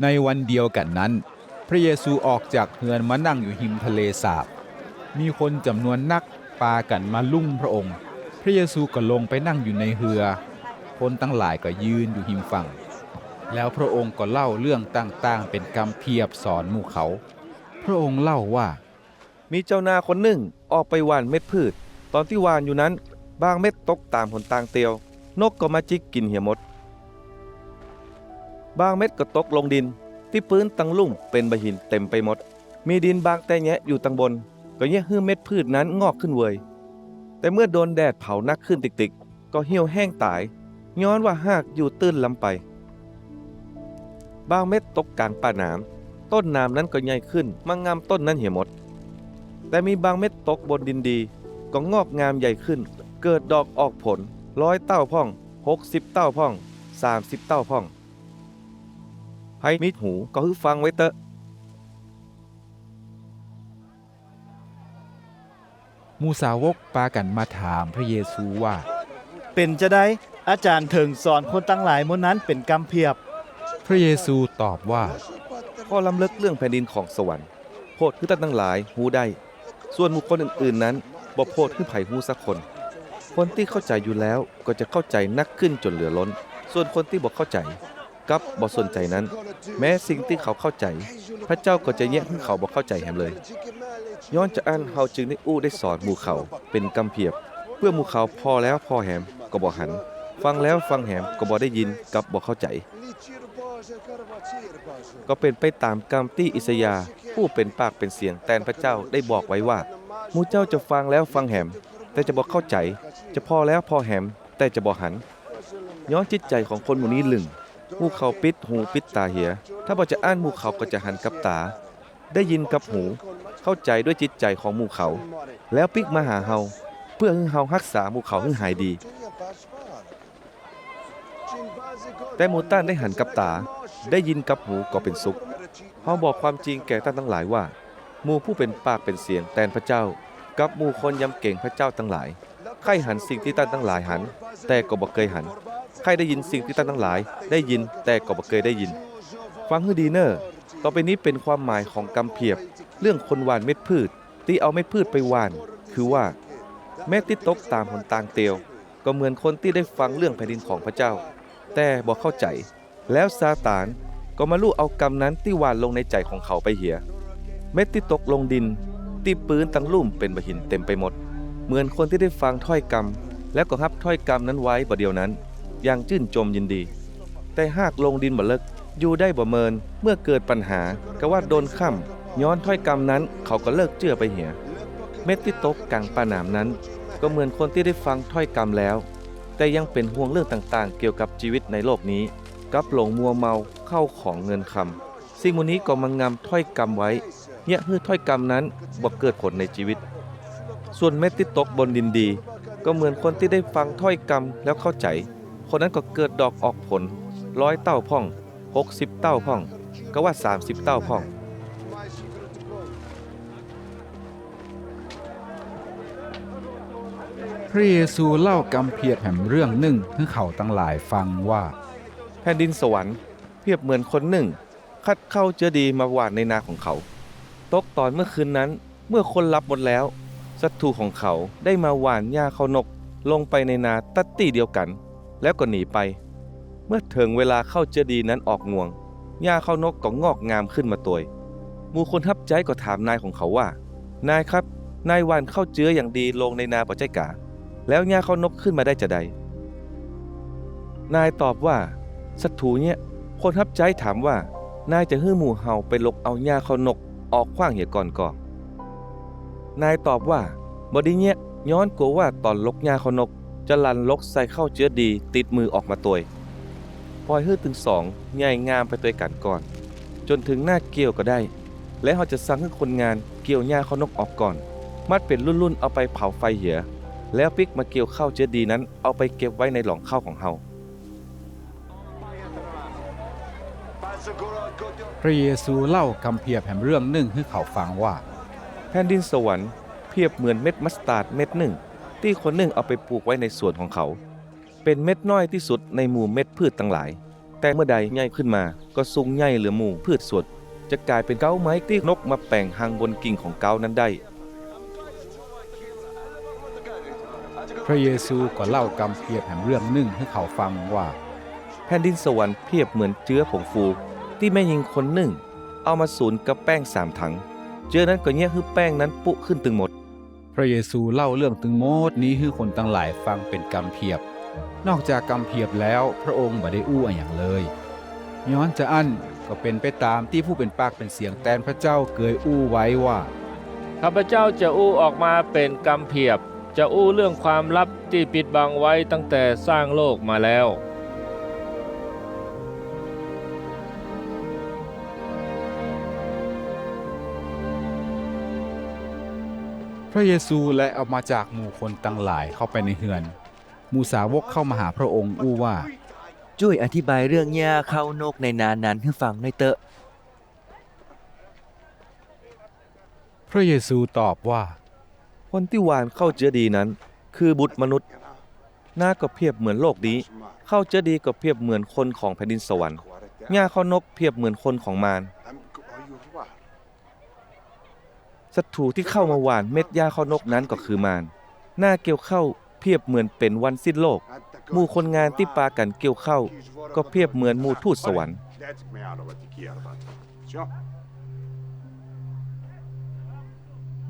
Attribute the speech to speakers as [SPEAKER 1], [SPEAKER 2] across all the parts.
[SPEAKER 1] ในวันเดียวกันนั้นพระเยซูออกจากเฮือนมานั่งอยู่หิมทะเลสาบมีคนจำนวนนักปากันมาลุ่มพระองค์พระเยซูก็ลงไปนั่งอยู่ในเรือคนตั้งหลายก็ยืนอยู่หิมฝั่งแล้วพระองค์ก็เล่าเรื่องต่างๆเป็นคำเพียบสอนหมู่เขาพระองค์เล่าว่า
[SPEAKER 2] มีเจ้านาคนหนึ่งออกไปหว่านเม็ดพืชตอนที่หว่านอยู่นั้นบางเม็ดตกตามหนทางเตียวนกก็มาจิกกินเหี่ยหมดบางเม็ดก็ตกลงดินที่พื้นตั้งลุ่มเป็นใบหินเต็มไปหมดมีดินบางแต่แยะอยู่ตั้งบนก็แยะให้เม็ดพืชนั้นงอกขึ้นเวยแต่เมื่อโดนแดดเผานักขึ้นติกๆก็เหี่ยวแห้งตายย้อนว่าหากอยู่ตื้นลำไปบางเม็ดตกกลางป่าน้ำต้นน้ำนั้นก็ใหญ่ขึ้นมางามต้นนั้นเหี่ยหมดแต่มีบางเม็ดตกบนดินดีก็งอกงามใหญ่ขึ้นเกิดดอกออกผล100เต้าพ่อง60เต้าพ่อง30เต้าพ่องให้มีหูก็คือฟังไว้เตอะ
[SPEAKER 1] หมู่สาวกปากันมาถามพระเยซูว่า
[SPEAKER 3] เป็นจะได้อาจารย์ถึงสอนคนตั้งหลายหมดนั้นเป็นกำเพียบ
[SPEAKER 1] พระเยซูตอบว่า
[SPEAKER 2] ข้อล้ำลึกเรื่องแผ่นดินของสวรรค์โพดคือท่านทั้งหลายหูได้ส่วนบุคคลอื่นๆนั้นบ่โพดคือไผหูสักคนคนที่เข้าใจอยู่แล้วก็จะเข้าใจนักขึ้นจนเหลือล้นส่วนคนที่บ่เข้าใจกับบ่สนใจนั้นแม้สิ่งที่เขาเข้าใจพระเจ้าก็จะแยกให้เขาบ่เข้าใจแหมเลยย้อนจะอ่านเฮาจึงได้อู้ได้สอนหมู่เขาเป็นกำเพียบเพื่อหมู่เขาพอแล้วพอแหมก็บ่หันฟังแล้วฟังแหมก็บ่ได้ยินกับบ่เข้าใจก็เป็นไปตามกรรมที่อิสยาห์ผู้เป็นปากเป็นเสียงแทนพระเจ้าได้บอกไว้ว่าหมู่เจ้าจะฟังแล้วฟังแหมแต่จะบ่เข้าใจจะพอแล้วพอแหมแต่จะบ่หันย้อนจิตใจของคนหมู่นี้ลึงหมู่เขาปิดหูปิดตาเหียถ้าบ่จะอ่านหมู่เขาก็จะหันกับตาได้ยินกับหูเข้าใจด้วยจิตใจของหมู่เขาแล้วปิกมาหาเฮาเพื่อให้เฮารักษาหมู่เขาให้หายดีแต่หมู่ต้านได้หันกับตาได้ยินกับหูก็เป็นสุขเฮาบอกความจริงแก่ท่านทั้งหลายว่าหมู่ผู้เป็นปากเป็นเสียงแทนพระเจ้ากับหมู่คนยำเก่งพระเจ้าทั้งหลายใครหันสิ่งที่ท่านทั้งหลายหันแต่ก็บ่เคยหันใครได้ยินสิ่งที่ท่านทั้งหลายได้ยินแต่ก็บ่เคยได้ยินฟังให้ดีเน้อต่อไปนี้เป็นความหมายของกำเพียบเรื่องคนหว่านเม็ดพืชที่เอาเม็ดพืชไปหว่านคือว่าแม้ที่ตกตามหนทางเตียวก็เหมือนคนที่ได้ฟังเรื่องแผ่นดินของพระเจ้าแต่บ่เข้าใจแล้วซาตานก็มาลู่เอากรรมนั้นที่หว่านลงในใจของเขาไปเหียเม็ดที่ตกลงดินที่ปืนตั้งลุ่มเป็นบ่หินเต็มไปหมดเหมือนคนที่ได้ฟังถ้อยกรรมแล้วก็รับถ้อยกรรมนั้นไว้บ่เดียวนั้นอย่างชื่นชมยินดีแต่หากลงดินบ่ลึกอยู่ได้บ่เมินเมื่อเกิดปัญหาก็ว่าโดนค่ำย้อนถ้อยกรรมนั้นเขาก็เลิกเชื่อไปเหียเม็ดที่ตกกลางป่าหนามนั้นก็เหมือนคนที่ได้ฟังถ้อยกรรมแล้วแต่ยังเป็นห่วงเรื่องต่างๆเกี่ยวกับชีวิตในโลกนี้กับหลงมัวเมาเข้าของเงินคำสิ่งมูนี้ก็มางำถ้อยกรรมไว้เนี่ยให้ถ้อยกรรมนั้นบ่เกิดผลในชีวิตส่วนเม็ดที่ตกบนดินดีก็เหมือนคนที่ได้ฟังถ้อยกรรมแล้วเข้าใจคนนั้นก็เกิดดอกออกผล100เต้าพ่อง60เต้าพ่องก็ว่า30เต้าพ่อง
[SPEAKER 1] พระเยซูเล่ากำเพียบแห่งเรื่องหนึ่งให้เขาทั้งหลายฟังว่า
[SPEAKER 2] แผ่นดินสวรรค์เพียบเหมือนคนหนึ่งคัดเข้าเจือดีมาหว่านในนาของเขาตกตอนเมื่อคืนนั้นเมื่อคนรับหมดแล้วศัตรูของเขาได้มาหว่านหญ้าข้าวนกลงไปในนาตัดตี้เดียวกันแล้วก็หนีไปเมื่อถึงเวลาเข้าเจือดีนั้นออกงวงหญ้าข้าวนกก็งอกงามขึ้นมาตวยหมู่คนทับใจก็ถามนายของเขาว่านายครับนายหว่านเข้าเจืออย่างดีลงในนาบ่ใจกาแล้วหญ้าข้าวนกขึ้นมาได้จะใดนายตอบว่าศัตรูเนี่ยคนทับใจถามว่านายจะฮื้อหมู่เฮาไปลกเอาหญ้าข้าวนกออกขว้างเหี่ยก่อนก่อนายตอบว่าบ่ได้เนี่ยย้อนกลัวว่าตอนลกหญ้าข้าวนกจะลันลกใส่เข้าเจือดีติดมือออกมาตวยปล่อยฮื้อถึง2ใหญ่งามไปตัวกันก่อนจนถึงหน้าเกี่ยวก็ได้และเฮาจะสั่งให้คนงานเกี่ยวหญ้าข้าวนกออกก่อนมัดเป็นรุ่นๆเอาไปเผาไฟเหี่ยแล้วปิกมาเกี่ยวข้าวเจือดีนั้นเอาไปเก็บไว้ในหล่องข้าวของเฮา
[SPEAKER 1] พระเยซูเล่ากำเพียบแห่งเรื่องหนึ่งให้เขาฟังว่า
[SPEAKER 2] แผ่นดินสวรรค์เพียบเหมือนเม็ดมัสตาร์ดเม็ดหนึ่งที่คนหนึ่งเอาไปปลูกไว้ในสวนของเขาเป็นเม็ดน้อยที่สุดในหมู่เม็ดพืชทั้งหลาย แต่เมื่อใดใหญ่ขึ้นมาก็สูงใหญ่เหลือหมู่พืชสวนจะกลายเป็นเก้าไม้ที่นกมาแป่งหางบนกิ่งของเก้านั้นได้
[SPEAKER 1] พระเยซูก็เล่ากำเพียบแห่งเรื่องหนึ่งให้เขาฟังว่า
[SPEAKER 2] แผ่นดินสวรรค์เพียบเหมือนเจือผงฟูที่แม่หญิงคนหนึ่งเอามาสูนกับแป้ง3 ถังเจือนั้นก็แยกให้แป้งนั้นปุขึ้นตึงหมด
[SPEAKER 1] พระเยซูเล่าเรื่องตึงโมดนี้ให้คนทั้งหลายฟังเป็นกำเพียบ นอกจากกำเพียบแล้วพระองค์บ่ได้อู้อะอย่างเลย ย้อนจะอั้นก็เป็นไปตามที่ผู้เป็นปากเป็นเสียงแทนพระเจ้าเกยอู้ไว้ว่า
[SPEAKER 4] ข้าพเจ้าจะอู้ออกมาเป็นกำเพียบ จะอู้เรื่องความลับที่ปิดบังไว้ตั้งแต่สร้างโลกมาแล้ว
[SPEAKER 1] พระเยซูและเอามาจากหมู่คนตั้งหลายเข้าไปในเฮือนหมู่สาวกเข้ามาหาพระองค์อู้ว่า
[SPEAKER 5] ช่วยอธิบายเรื่องหญ้าเข้านกในนานั้นให้ฟังหน่อยเตอะ
[SPEAKER 1] พระเยซูตอบว่า
[SPEAKER 2] คนที่หวานเข้าเจือดีนั้น คือบุตรมนุษย์หน้าก็เพียบเหมือนโลกนี้เข้าเจือดีก็เพียบเหมือนคนของแผ่นดินสวรรค์หญ้าเข้านกเพียบเหมือนคนของมารศัตรูที่เข้ามาหว่านเม็ดหญ้าเข้านกนั้นก็คือมารหน้าเกี่ยวเข้าเพียบเหมือนเป็นวันสิ้นโลกหมู่คนงานที่ปากันเกี่ยวเข้าก็เพียบเหมือนหมู่ทูตสวรรค์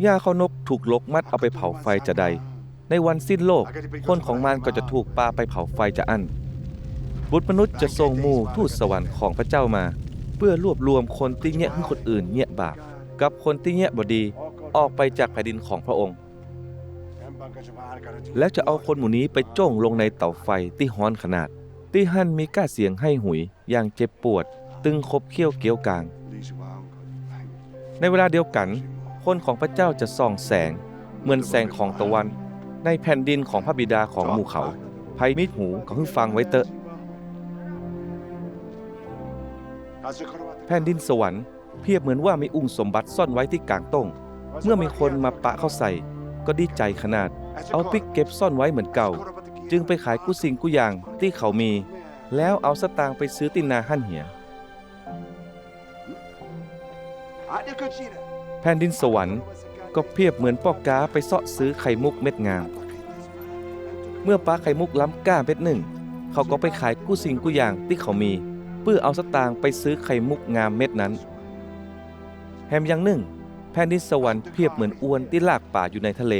[SPEAKER 2] หญ้าเข้านกถูกลกมัดเอาไปเผาไฟจะใดในวันสิ้นโลกคนของมารก็จะถูกปาไปเผาไฟจะอั้นบุตรมนุษย์จะส่งหมู่ทูตสวรรค์ของพระเจ้ามาเพื่อรวบรวมคนที่แยะให้คนอื่นแยะบาปกับคนที่แยะบ่ดีออกไปจากแผ่นดินของพระองค์แล้วจะเอาคนหมู่นี้ไปจ้องลงในเตาไฟที่ฮ้อนขนาดที่หั่นมีก้าเสียงให้หุยอย่างเจ็บปวดตึงคบเขี้ยวเกี้ยวกลางในเวลาเดียวกันคนของพระเจ้าจะส่องแสงเหมือนแสงของตะวันในแผ่นดินของพระบิดาของหมู่เขาไผมิดหูก็ฟังไว้เตอะแผ่นดินสวรรค์เพียบเหมือนว่ามีองค์สมบัติซ่อนไว้ที่กลางต้งเมื่อมีคนมาปะเข้าใส่ก็ดีใจขนาดเอาปิกเก็บซ่อนไว้เหมือนเก่าจึงไปขายกู้สิ่งกู้อย่างที่เขามีแล้วเอาสตางค์ไปซื้อตินาหั่นเหียแผ่นดินสวรรค์ก็เพียบเหมือนพ่อกาไปเสาะซื้อไข่มุกเม็ดงามเมื่อปลาไข่มุกล้ำก้าเม็ดหนึ่งเขาก็ไปขายกู้สิ่งกู้อย่างที่เขามีเพื่อเอาสตางค์ไปซื้อไข่มุกงามเม็ดนั้นแถมอย่างหนึ่งแผ่นดินสวรรค์เพียบเหมือนอวนที่ลากป่าอยู่ในทะเล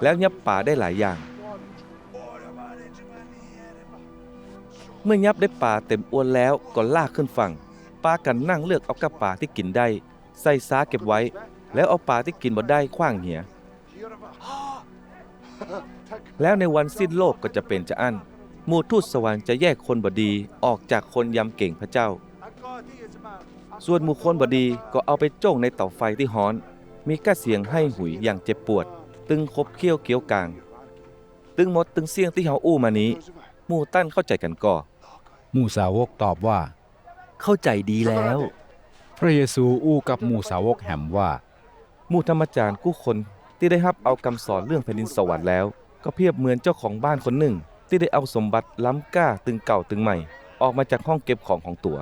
[SPEAKER 2] แล้วยับป่าได้หลายอย่างเมื่อยับได้ป่าเต็มอวนแล้วก็ลากขึ้นฝั่งปลากันนั่งเลือกเอากับป่าที่กินได้ใส่ซาเก็บไว้แล้วเอาป่าที่กินบ่ได้ขว้างเหียแล้วในวันสิ้นโลกก็จะเป็นจะอั้นหมู่ทูตสวรรค์จะแยกคนบดีออกจากคนยำเก่งพระเจ้าส่วนหมู่คนบดีก็เอาไปจ้องในเตาไฟที่ฮ้อนมีก้าเสียงให้หุยอย่างเจ็บปวดตึงคบเขี้ยวเกี้ยวกลางตึงหมดตึงเสียงที่เฮาอู้มานี้หมู่ตั้นเข้าใจกันก่อ
[SPEAKER 1] หมู่สาวกตอบว่า
[SPEAKER 5] เข้าใจดีแล้ว
[SPEAKER 1] พระเยซูอู้กับหมู่สาวกแหมว่า
[SPEAKER 2] หมู่ธรรมจารย์กู้คนที่ได้รับเอาคำสอนเรื่องแผ่นดินสวรรค์แล้วก็เพียบเหมือนเจ้าของบ้านคนหนึ่งที่ได้เอาสมบัติล้ำก้าตึงเก่าตึงใหม่ออกมาจากห้องเก็บของตัว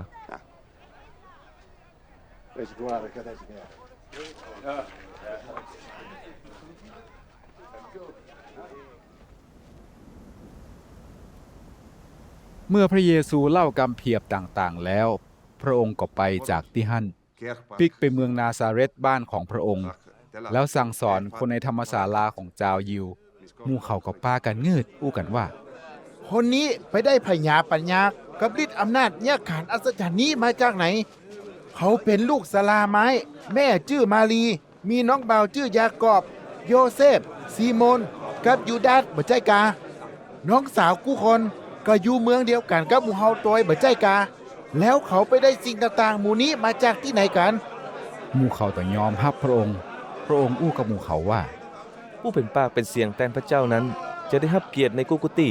[SPEAKER 1] เมื่อพระเยซูเล่ากำเพียบต่างๆแล้วพระองค์ก็ไปจากที่หั่นปิกไปเมืองนาซาเรตบ้านของพระองค์แล้วสั่งสอนคนในธรรมศาลาของเจ้ายิวหมู่เขาก็พากันงืดอู้กันว่า
[SPEAKER 6] คนนี้ไปได้พญาปัญญากับฤทธิ์อำนาจเนี่ยขานอัศจรรย์นี้มาจากไหนเขาเป็นลูกสลาไม้แม่ชื่อมารีมีน้องบ่าวชื่อยากอบโยเซฟซีโมนกับยูดาสบ่ใจกาน้องสาวกู้คนก็อยู่เมืองเดียวกันกับหมู่เฮาตอยบ่ใจกาแล้วเขาไปได้สิ่งต่างๆหมู่นี้มาจากที่ไหนกัน
[SPEAKER 1] หมู่เขาต้องยอมรับพระองค์อู้กับหมู่เขาว่า
[SPEAKER 2] ผู้เป็นปากเป็นเสียงแทนพระเจ้านั้นจะได้รับเกียรติในกุกุติ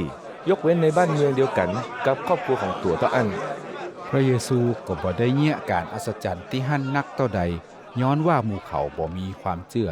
[SPEAKER 2] ยกเว้นในบ้านเมืองเดียวกันกับครอบครัวของตัวต่ออัน
[SPEAKER 1] พระเยซูก็บ่ได้เงี่ยการอัศจรรย์ที่หั่นนักเท่าใดย้อนว่าหมู่เขาบ่มีความเชื่อ